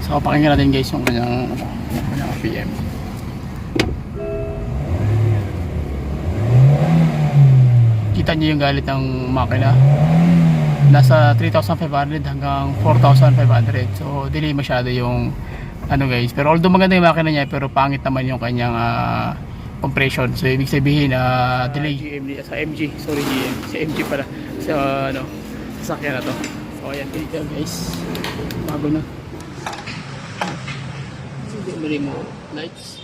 So pakinggan natin guys yung kanyang RPM. Kita nyo yung galit ng makina, nasa 3,500 hanggang 4,500. So delay masyado yung ano guys, pero although maganda yung makina niya, pero pangit naman yung kanyang compression. So ibig sabihin delay sa MG, sorry GM, sa MG pala, sa sasakyan na to. So ayan dito guys, bago na. Hindi mo lights.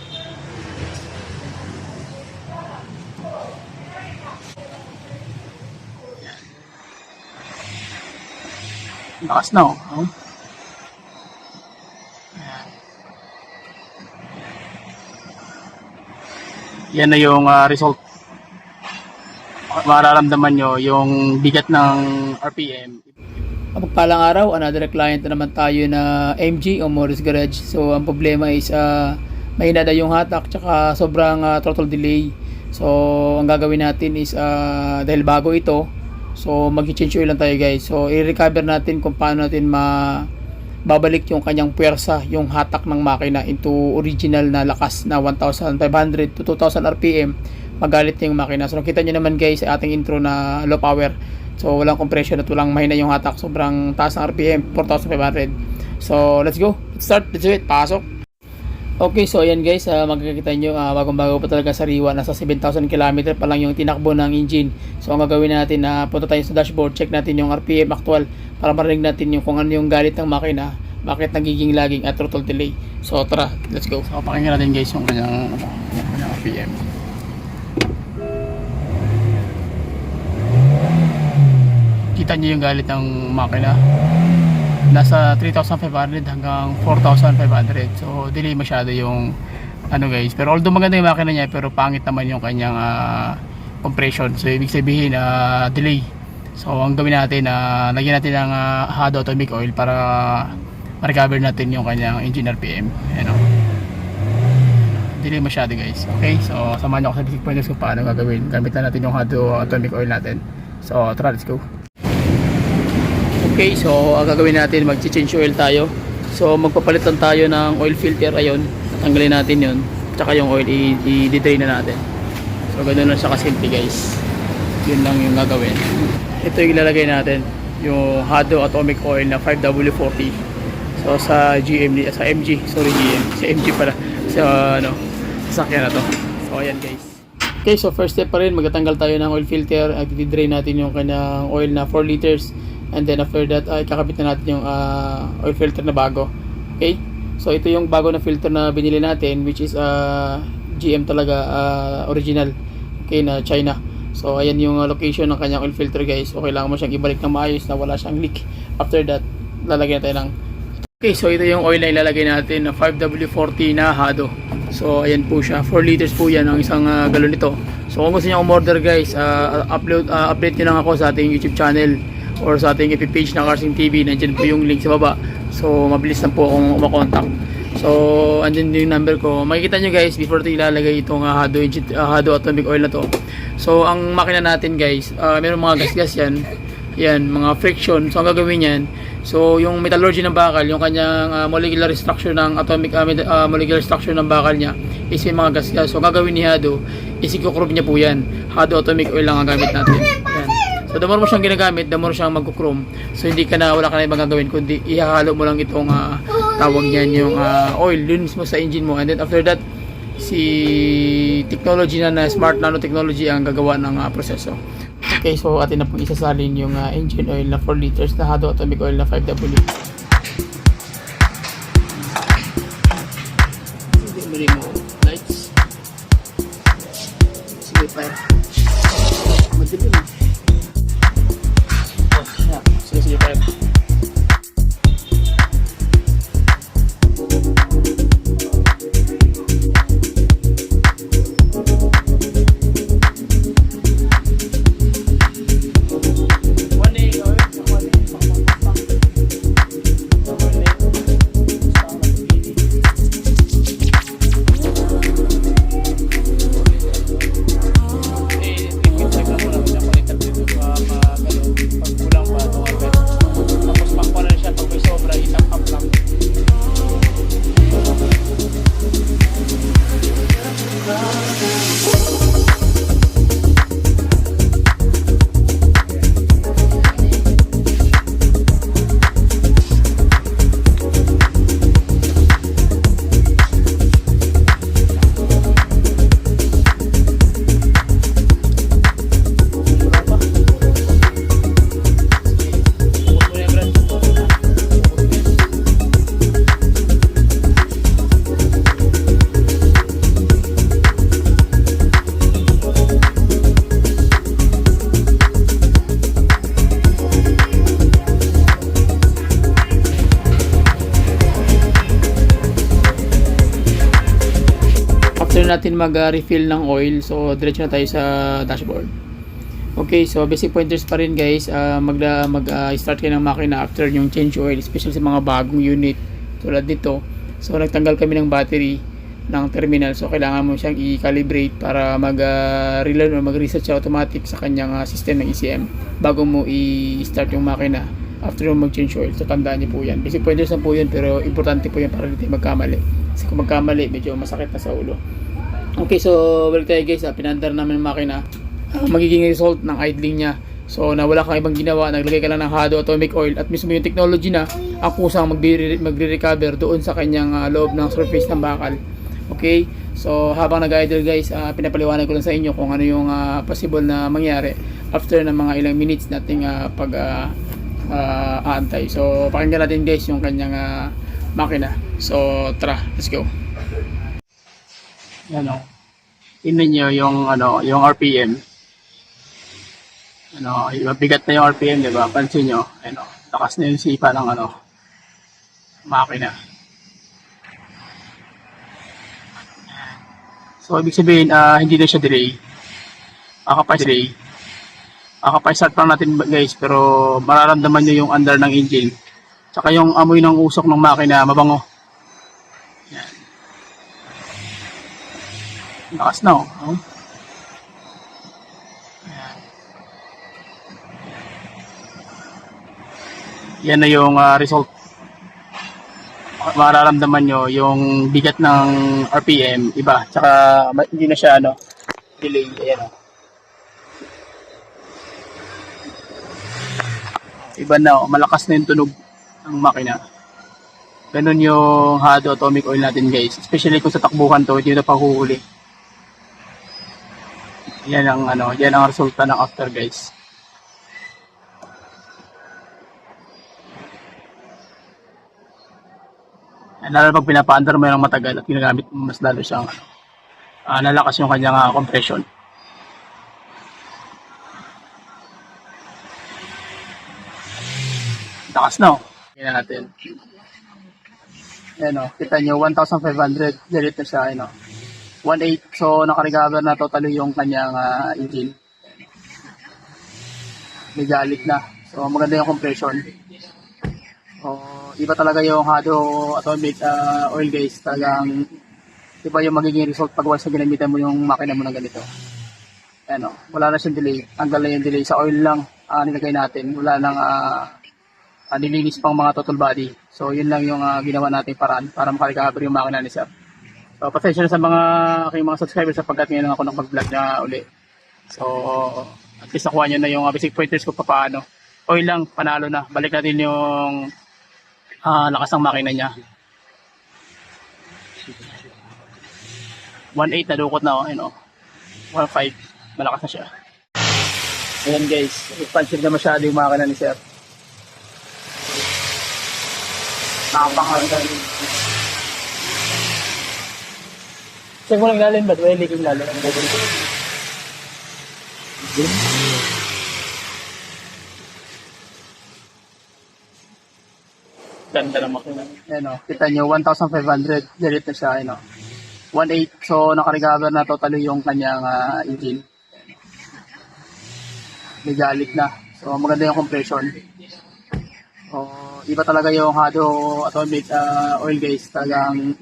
Lakas na oh. Yan na yung result. Mararamdaman nyo yung bigat ng RPM. Mapagpalang araw, another client na naman tayo na MG o Morris Garage. So ang problema is mahina na yung hatak tsaka sobrang throttle delay. So ang gagawin natin is dahil bago ito, so mag-change oil lang tayo guys. So i-recover natin kung paano natin babalik yung kanyang puwersa, yung hatak ng makina into original na lakas na 1,500 to 2,000 RPM. Magalit na yung makina. So nakita nyo naman guys sa ating intro na low power. So walang compression at walang mahina yung hatak. Sobrang taas ng RPM, 4,500. So let's go. Let's start. Let's do it. Pasok. Okay, so ayan guys, makikita nyo bagong-bago pa talaga sariwa. Nasa 7,000 km pa lang yung tinakbo ng engine. So ang gagawin natin, punta tayo sa dashboard, check natin yung RPM actual para marinig natin yung kung ano yung galit ng makina, bakit nagiging lagging at throttle delay. So tara, let's go. So pakinggan natin guys yung kanyang RPM. Kita nyo yung galit ng makina, nasa 3,500 hanggang 4,500. So delay masyado yung ano guys, pero although maganda yung makina niya, pero pangit naman yung kanyang compression. So ibig sabihin delay. So ang gawin natin, lagyan natin ng Hado Atomic Oil para ma-recover natin yung kanyang engine RPM. Ayan o, delay masyado guys. Okay, so samahan nyo ako sa basic pointers kung paano gagawin. Gamit na natin yung Hado Atomic Oil natin. So tara, let's go. Okay, so ang gagawin natin, mag-change oil tayo. So magpapalit lang tayo ng oil filter. Ayun, tatanggalin natin yun, tsaka yung oil i-drain na natin. So ganoon lang siya kasimple guys. Yun lang yung gagawin. Ito yung ilalagay natin, yung Hado Atomic Oil na 5W40. So sa MG, sorry GM, sa MG pala, sa sasakyan na to. So ayan guys. Okay, so first step pa rin, magtatanggal tayo ng oil filter. I-drain natin yung kanyang oil na 4 liters. And then after that, kakabit na natin yung oil filter na bago. Okay? So ito yung bago na filter na binili natin, which is GM talaga, original. Okay, na China. So ayan yung location ng kanyang oil filter guys. So kailangan mo siyang ibalik ng maayos na wala siyang leak. After that, lalagyan tayo ng... Okay, so ito yung oil na ilalagay natin na 5W40 na Hado. So ayan po siya, 4 liters po yan ang isang galon nito. So kung gusto niyo umorder guys, update nyo lang ako sa ating YouTube channel or sa ating FB page na Carsing TV. Nandiyan po yung link sa baba. So mabilis lang po akong makontak. So andyan yung number ko. Makikita nyo guys before ito ilalagay itong Hado Atomic Oil na to. So ang makina natin guys, mayroong mga gas-gas yan. Yan, mga friction. So ang gagawin yan, so yung metallurgy ng bakal, yung kanyang molecular structure ng molecular structure ng bakal niya is may mga gas-gas. So ang gagawin ni Hado is i-chrome niya po yan. Hado Atomic Oil lang ang gamit natin. Yan. So the more mo siyang ginagamit, the more siyang mag-chrome. So hindi ka na, wala ka na ibang gagawin kundi ihahalo mo lang itong tawag niyan yung oil dun mismo sa engine mo. And then after that, si technology na smart nanotechnology ang gagawa ng proseso. Okay, so atin na pong isasalin yung engine oil na 4 liters na Hado Atomic Oil na 5W. Hindi mo lights. Sige pa. Madilim. Sige pa. after natin mag-refill ng oil, so diretso na tayo sa dashboard. Okay, so basic pointers pa rin guys, mag-start kayo ng makina after yung change oil, especially sa mga bagong unit tulad nito. So nagtanggal kami ng battery ng terminal, so kailangan mo siyang i-calibrate para mag-relearn o mag-reset siya automatic sa kanyang system ng ECM bago mo i-start yung makina after yung mag-change oil. So tandaan niyo po yan, basic pointers na po yun, pero importante po yan para hindi magkamali, kasi kung magkamali medyo masakit na sa ulo. Okay, so balik tayo guys, pinandar namin yung makina. Magiging result ng idling niya. So na wala kang ibang ginawa, naglagay ka lang ng Hado atomic oil at mismo yung technology na ang kusang magre-recover doon sa kanyang loob ng surface ng bakal. Okay, so habang nag-idle guys, pinapaliwanag ko lang sa inyo kung ano yung possible na mangyari after ng mga ilang minutes nating aantay. So pakinggan natin guys yung kanyang makina. So tara, let's go. Yan o, tingnan nyo yung RPM. Bigat na yung RPM, di ba? Pansin nyo, lakas na yung sipa ng makina. So ibig sabihin, hindi na siya delay. Start pa natin guys, pero mararamdaman nyo yung under ng engine. Tsaka yung amoy ng usok ng makina, mabango. Yan. Lakas na oh. Yan na yung result. Mararamdaman nyo yung bigat ng RPM, iba. Tsaka hindi na siya delay. Ayan o. Iba na malakas na yung tunog ng makina. Ganun yung Hado atomic oil natin guys. Especially kung sa takbuhan to, hindi na pahuhuli. Yan ang resulta ng after guys. Lalo pag pinapaandar mo yung matagal at ginagamit mo, mas lalo siyang nalakas yung kanyang compression. Lakas na Tingnan natin. Ayan kita nyo 1,500 direct na siya 1.8, so naka-recover na totally yung kanyang engine. May galit na, so maganda yung compression. So, iba talaga yung Hado atomic oil guys. Talagang iba yung magiging result pag once na ginamitan mo yung makina mo na ganito. Wala na siyang delay. Tanggal na yung delay. Sa oil lang nilagay natin. Wala nang nilinis pang mga total body. So yun lang yung ginawa nating paraan para makarecover yung makina ni sir. So pasensya na sa aking mga subscribers sapagkat ngayon lang ako nag-vlog na uli. So at least nakuha nyo na yung basic pointers ko paano. Oil lang, panalo na. Balik natin yung lakas ng makina niya. 1.8 na dukot na 1.5 malakas na siya. Ayan guys, expansive na masyado yung makina ni sir. Napakaganda. Check mo lang ilalim ba? Well, leaking ilalim. Ganda ng makina. Kita nyo 1,500 direct na siya 1.8, so naka-recover na totally yung kanyang engine. May galit na, so maganda yung compression. So iba talaga yung Hado atomic oil guys. Talagang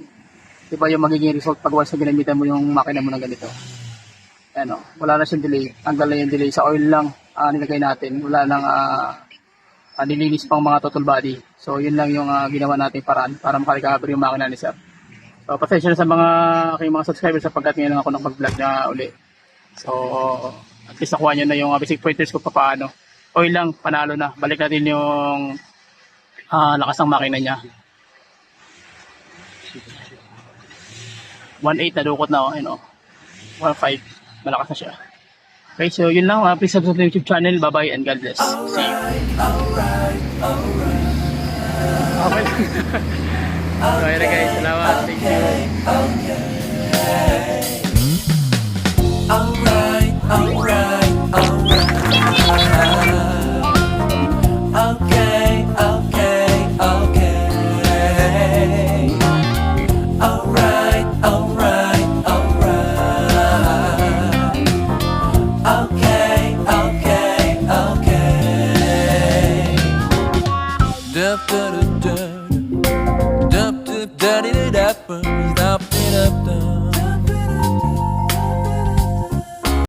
iba yung magiging result pag once na ginamitan mo yung makina mo na ganito. Wala na siyang delay. Tanggal na yung delay. Sa oil lang nilagay natin. Wala nang nilinis pang mga total body. So yun lang yung ginawa nating paraan para makarecover yung makina ni sir. So pasensya na sa aking mga subscribers sapagkat ngayon lang ako nag-vlog na uli. So at least nakuha nyo na yung basic pointers ko paano. Oil lang, panalo na. Balik natin yung lakas ng makina niya. 1.8 na dukot na 1.5 malakas na siya. Okay, so yun lang. Please subscribe to YouTube channel. Bye bye and God bless. See you. Okay. So ayun na guys, salamat. Thank you. Alright, alright, alright. Okay, okay, okay. Alright, alright, alright. da da da da